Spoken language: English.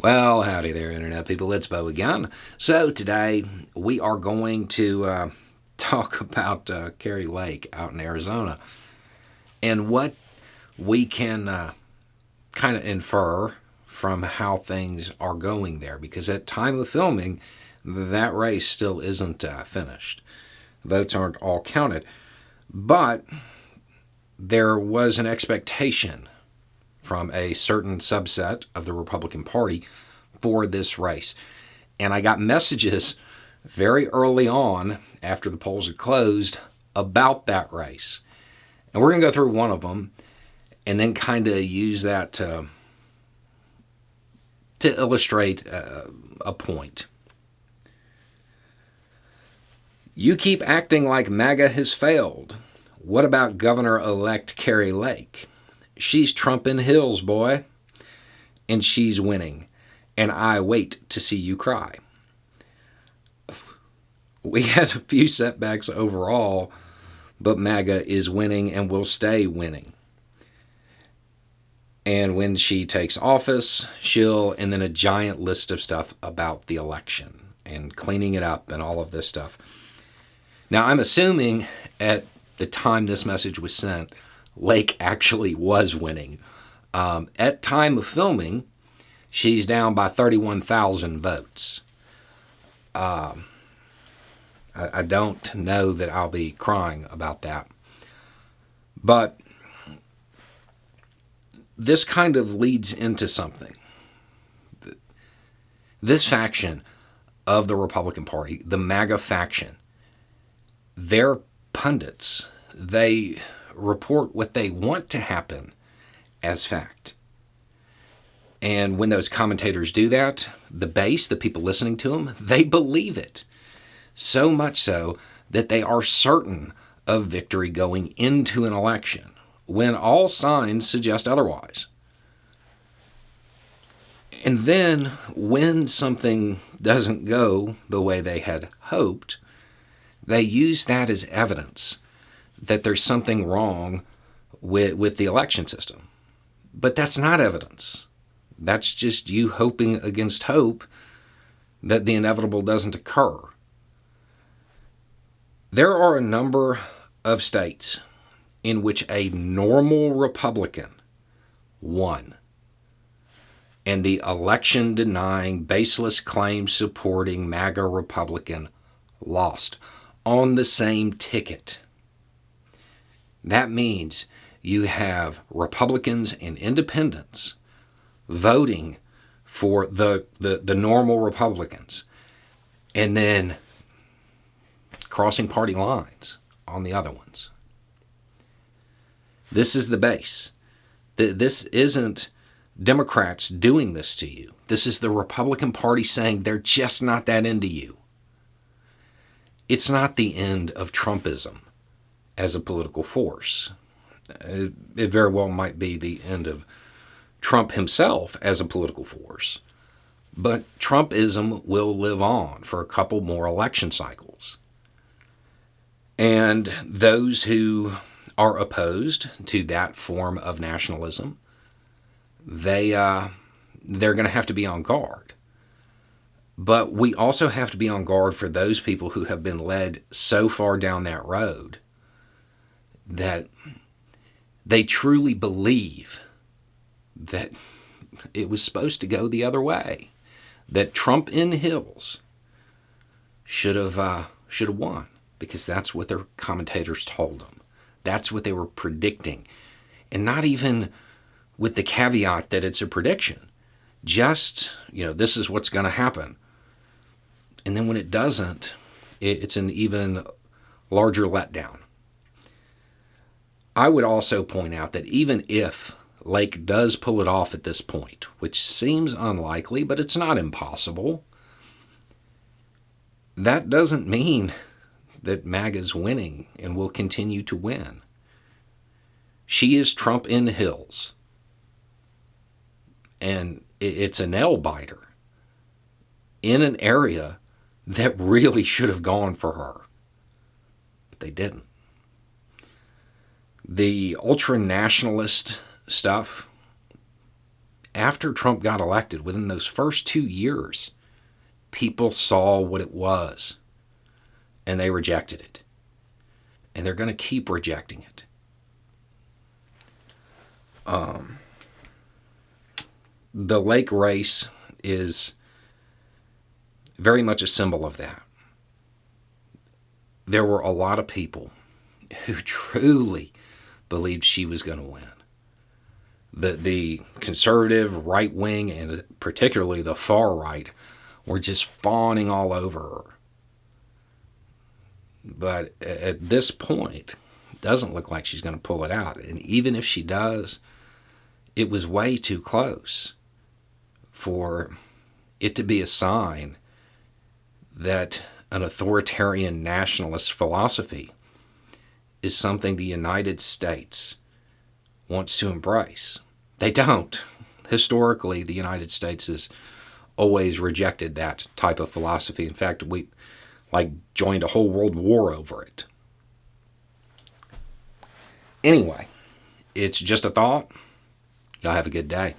Well, howdy there, Internet people. It's Bo again. So, today we are going to talk about Kari Lake out in Arizona and what we can kind of infer from how things are going there. Because at time of filming, that race still isn't finished. Votes aren't all counted. But there was an expectation from a certain subset of the Republican Party for this race. And I got messages very early on after the polls had closed about that race. And we're going to go through one of them and then kind of use that to illustrate a point. You keep acting like MAGA has failed. What about Governor-elect Kari Lake? She's trumping hills, boy, and she's winning, and I wait to see you cry. We had a few setbacks overall, but MAGA is winning and will stay winning. And when she takes office, and then a giant list of stuff about the election and cleaning it up and all of this stuff. Now, I'm assuming at the time this message was sent, Lake actually was winning. At time of filming, she's down by 31,000 votes. I don't know that I'll be crying about that. But this kind of leads into something. This faction of the Republican Party, the MAGA faction, their pundits, they report what they want to happen as fact. And when those commentators do that, the base, the people listening to them, they believe it. So much so that they are certain of victory going into an election, when all signs suggest otherwise. And then when something doesn't go the way they had hoped, they use that as evidence that there's something wrong with the election system. But that's not evidence. That's just you hoping against hope that the inevitable doesn't occur. There are a number of states in which a normal Republican won, and the election-denying, baseless claim-supporting MAGA Republican lost on the same ticket. That means you have Republicans and independents voting for the normal Republicans and then crossing party lines on the other ones. This is the base. This isn't Democrats doing this to you. This is the Republican Party saying they're just not that into you. It's not the end of Trumpism as a political force. It very well might be the end of Trump himself as a political force. But Trumpism will live on for a couple more election cycles. And those who are opposed to that form of nationalism, they're going to have to be on guard. But we also have to be on guard for those people who have been led so far down that road that they truly believe that it was supposed to go the other way, that Trump in Hills should have won, because that's what their commentators told them. That's what they were predicting, and not even with the caveat that it's a prediction. Just, this is what's going to happen. And then when it doesn't, it's an even larger letdown. I would also point out that even if Lake does pull it off at this point, which seems unlikely, but it's not impossible, that doesn't mean that MAGA's winning and will continue to win. She is Trump in the hills. And it's a nail biter in an area that really should have gone for her. But they didn't. The ultra-nationalist stuff, after Trump got elected, within those first 2 years, people saw what it was and they rejected it. And they're going to keep rejecting it. The lake race is very much a symbol of that. There were a lot of people who truly believed she was going to win. The conservative right wing, and particularly the far right, were just fawning all over her. But at this point, it doesn't look like she's going to pull it out. And even if she does, it was way too close for it to be a sign that an authoritarian nationalist philosophy is something the United States wants to embrace. They don't. Historically, the United States has always rejected that type of philosophy. In fact, we joined a whole world war over it. Anyway, it's just a thought. Y'all have a good day.